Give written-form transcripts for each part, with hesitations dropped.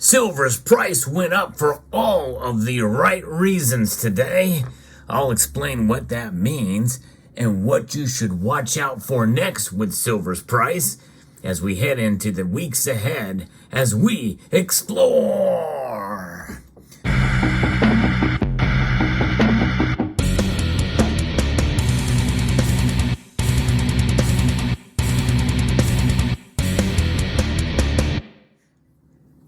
Silver's price went up for all of the right reasons today. I'll explain what that means and what you should watch out for next with silver's price as we head into the weeks ahead as we explore.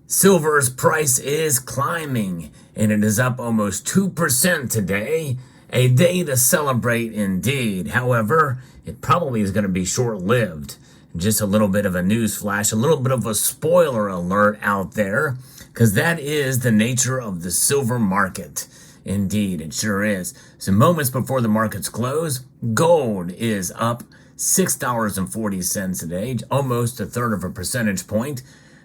Silver's price is climbing, and it is up almost 2% today. A day to celebrate indeed. However, it probably is going to be short-lived. Just a little bit of a news flash, a little bit of a spoiler alert out there, because that is the nature of the silver market. Indeed, it sure is. So moments before the markets close, gold is up $6.40 today, almost a third of a percentage point,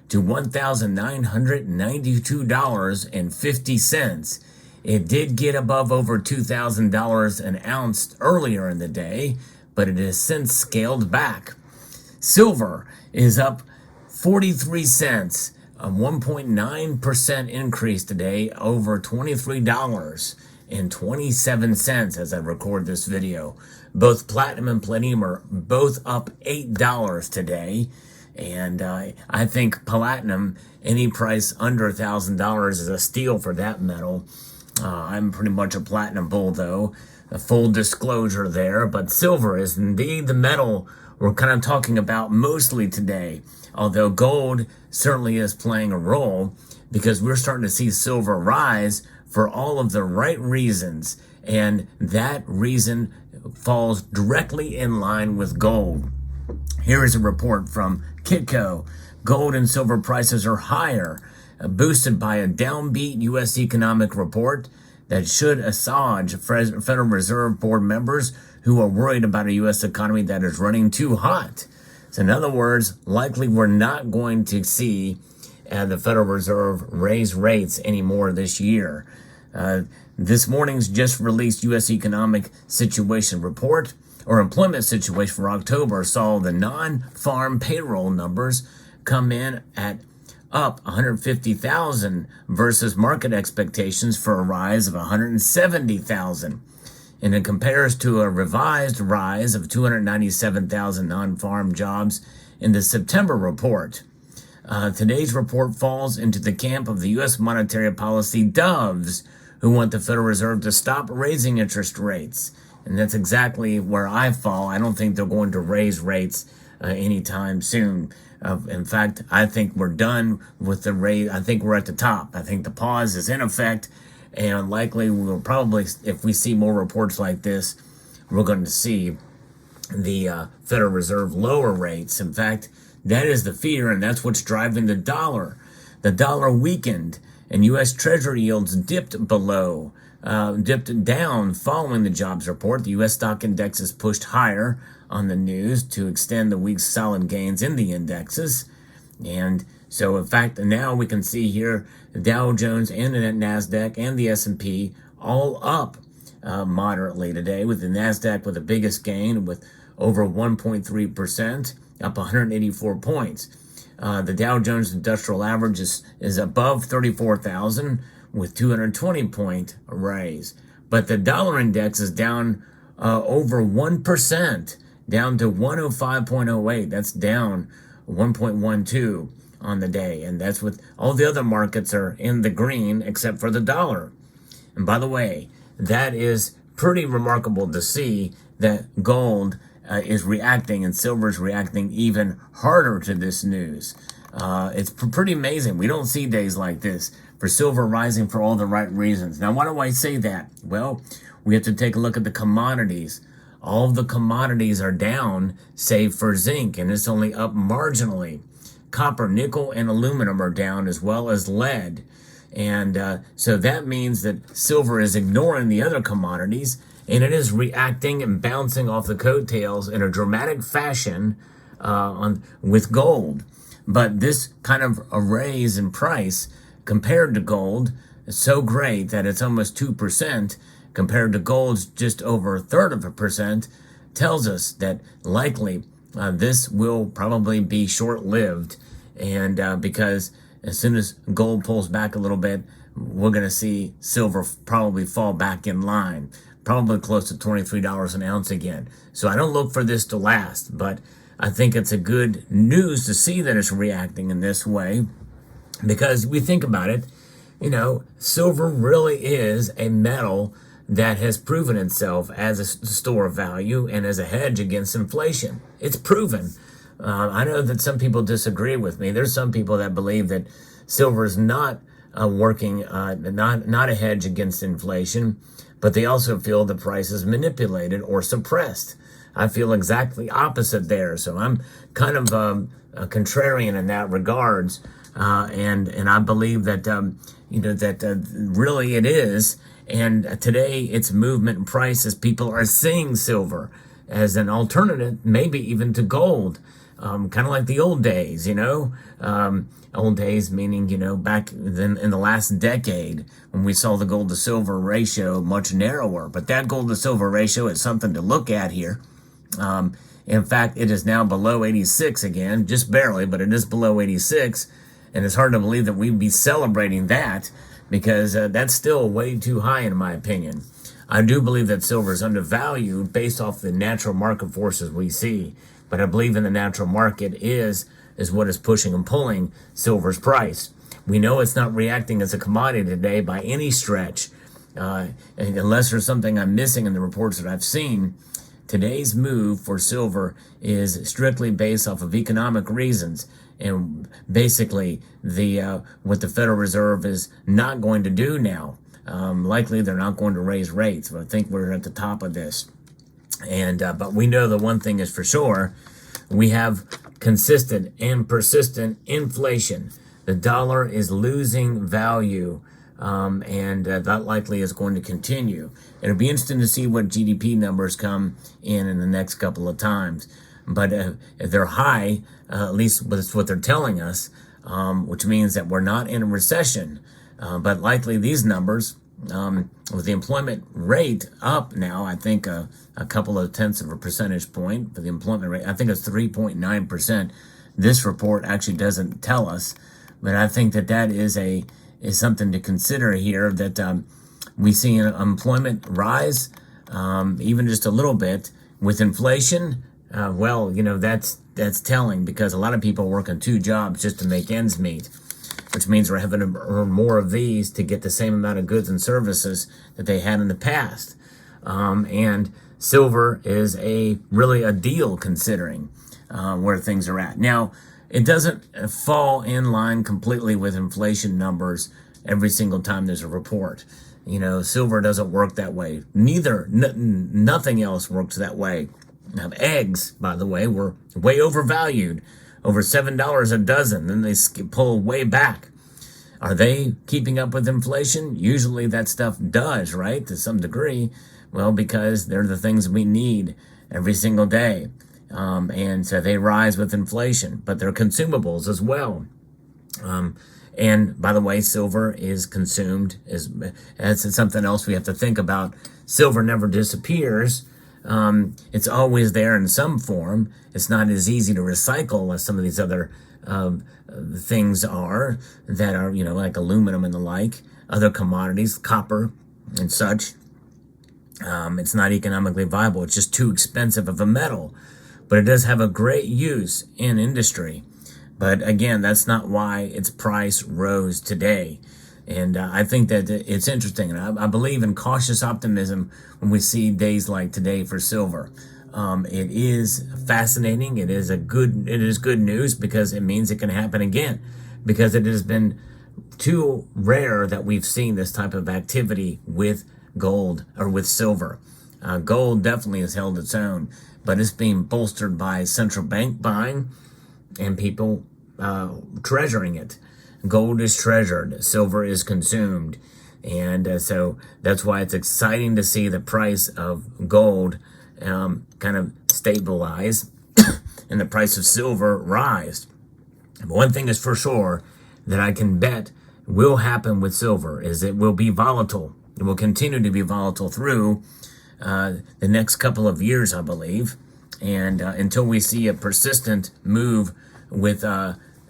to $1,992.50. It did get above over $2,000 an ounce earlier in the day, but it has since scaled back. Silver is up 43 cents, a 1.9% increase today, over $23.27 as I record this video. Both platinum and palladium are both up $8 today. And I think platinum, any price under $1,000 is a steal for that metal. I'm pretty much a platinum bull, though. A full disclosure there. But silver is indeed the metal we're kind of talking about mostly today. Although gold certainly is playing a role because we're starting to see silver rise for all of the right reasons. And that reason falls directly in line with gold. Here is a report from Kitco. Gold and silver prices are higher, boosted by a downbeat U.S. economic report that should assuage Federal Reserve Board members who are worried about a U.S. economy that is running too hot. So in other words, likely we're not going to see the Federal Reserve raise rates anymore this year. This morning's just released U.S. economic situation report or employment situation for October saw the non-farm payroll numbers come in at up 150,000 versus market expectations for a rise of 170,000. And it compares to a revised rise of 297,000 non-farm jobs in the September report. Today's report falls into the camp of the U.S. monetary policy doves who want the Federal Reserve to stop raising interest rates. And that's exactly where I fall. I don't think they're going to raise rates anytime soon. In fact, I think we're done with the rate. I think we're at the top. I think the pause is in effect. And likely we'll probably, if we see more reports like this, we're going to see the Federal Reserve lower rates. In fact, that is the fear, and that's what's driving the dollar. The dollar weakened, and U.S. Treasury yields dipped down following the jobs report. The U.S. stock index is pushed higher on the news to extend the week's solid gains in the indexes. And so, in fact, now we can see here the Dow Jones and the NASDAQ and the S&P all up moderately today, with the NASDAQ with the biggest gain with over 1.3%, up 184 points. The Dow Jones Industrial Average is above 34,000 with 220-point raise. But the dollar index is down over 1%, down to 105.08. That's down 1.12 on the day. And that's with all the other markets are in the green except for the dollar. And by the way, that is pretty remarkable to see that gold is reacting and silver is reacting even harder to this news. It's pretty amazing. We don't see days like this for silver rising for all the right reasons. Now, why do I say that? Well, we have to take a look at the commodities. All of the commodities are down, save for zinc, and it's only up marginally. Copper, nickel, and aluminum are down, as well as lead. And so that means that silver is ignoring the other commodities, and it is reacting and bouncing off the coattails in a dramatic fashion with gold. But this kind of a raise in price compared to gold is so great that it's almost 2%, compared to gold's just over a third of a percent, tells us that likely this will probably be short-lived, and because as soon as gold pulls back a little bit, we're going to see silver probably fall back in line, probably close to $23 an ounce again. So I don't look for this to last, but I think it's a good news to see that it's reacting in this way, because we think about it, silver really is a metal that has proven itself as a store of value and as a hedge against inflation. It's proven. I know that some people disagree with me. There's some people that believe that silver is not not a hedge against inflation, but they also feel the price is manipulated or suppressed. I feel exactly opposite there. So I'm kind of contrarian in that regards, and I believe that really it is. And today, its movement in prices, people are seeing silver as an alternative, maybe even to gold, kind of like the old days, old days meaning, back then in the last decade when we saw the gold to silver ratio much narrower. But that gold to silver ratio is something to look at here. In fact, it is now below 86 again, just barely, but it is below 86. And it's hard to believe that we'd be celebrating that, because that's still way too high in my opinion. I do believe that silver is undervalued based off the natural market forces we see, but I believe in the natural market is what is pushing and pulling silver's price. We know it's not reacting as a commodity today by any stretch, unless there's something I'm missing in the reports that I've seen. Today's move for silver is strictly based off of economic reasons, and basically what the Federal Reserve is not going to do now. Likely they're not going to raise rates, but I think we're at the top of this. And but we know that one thing is for sure: we have consistent and persistent inflation. The dollar is losing value. And that likely is going to continue. It'll be interesting to see what GDP numbers come in the next couple of times. But if they're high, at least that's what they're telling us, which means that we're not in a recession. But likely these numbers, with the employment rate up now, I think a couple of tenths of a percentage point for the employment rate. I think it's 3.9%. This report actually doesn't tell us, but I think that is something to consider here, that we see employment rise, even just a little bit. With inflation, that's telling, because a lot of people work on two jobs just to make ends meet, which means we're having to earn more of these to get the same amount of goods and services that they had in the past. And silver is really a deal, considering where things are at. Now, it doesn't fall in line completely with inflation numbers every single time there's a report. Silver doesn't work that way. Nothing else works that way. Now, eggs, by the way, were way overvalued, over $7 a dozen. Then they pull way back. Are they keeping up with inflation? Usually that stuff does, right, to some degree. Well, because they're the things we need every single day. And so they rise with inflation, but they're consumables as well. And by the way, silver is consumed. That's something else we have to think about. Silver never disappears. It's always there in some form. It's not as easy to recycle as some of these other things are, that are, like aluminum and the like, other commodities, copper and such. It's not economically viable. It's just too expensive of a metal. But it does have a great use in industry. But again, that's not why its price rose today. And I think that it's interesting. And I believe in cautious optimism when we see days like today for silver. It is fascinating. It is good news, because it means it can happen again. Because it has been too rare that we've seen this type of activity with gold or with silver. Gold definitely has held its own, but it's being bolstered by central bank buying and people treasuring it. Gold is treasured, silver is consumed, and so that's why it's exciting to see the price of gold kind of stabilize and the price of silver rise. But one thing is for sure that I can bet will happen with silver is it will be volatile. It will continue to be volatile through the next couple of years, I believe, and until we see a persistent move with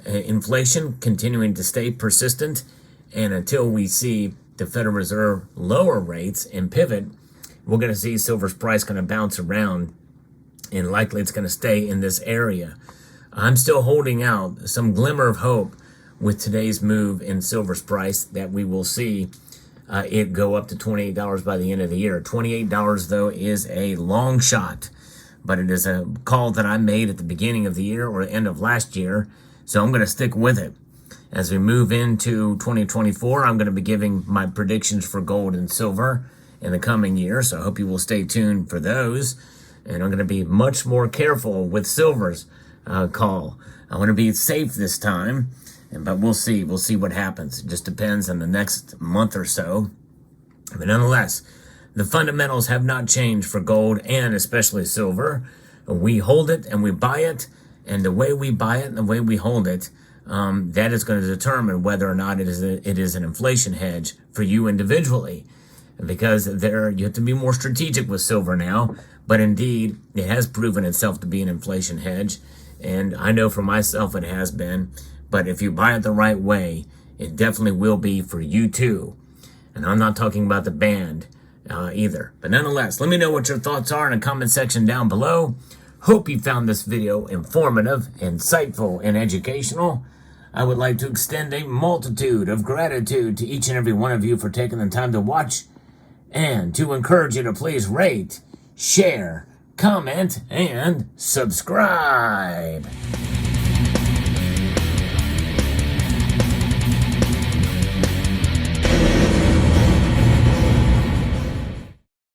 inflation continuing to stay persistent, and until we see the Federal Reserve lower rates and pivot, we're going to see silver's price going to bounce around, and likely it's going to stay in this area. I'm still holding out some glimmer of hope with today's move in silver's price that we will see it go up to $28 by the end of the year. $28, though, is a long shot, but it is a call that I made at the beginning of the year or the end of last year, so I'm going to stick with it. As we move into 2024, I'm going to be giving my predictions for gold and silver in the coming year, so I hope you will stay tuned for those. And I'm going to be much more careful with silver's call. I want to be safe this time, but we'll see. We'll see what happens. It just depends on the next month or so. But nonetheless, the fundamentals have not changed for gold and especially silver. We hold it and we buy it, and the way we buy it and the way we hold it, that is going to determine whether or not it is an inflation hedge for you individually. Because you have to be more strategic with silver now, but indeed, it has proven itself to be an inflation hedge, and I know for myself it has been, but if you buy it the right way, it definitely will be for you too. And I'm not talking about the band either. But nonetheless, let me know what your thoughts are in the comment section down below. Hope you found this video informative, insightful, and educational. I would like to extend a multitude of gratitude to each and every one of you for taking the time to watch, and to encourage you to please rate, share, comment, and subscribe.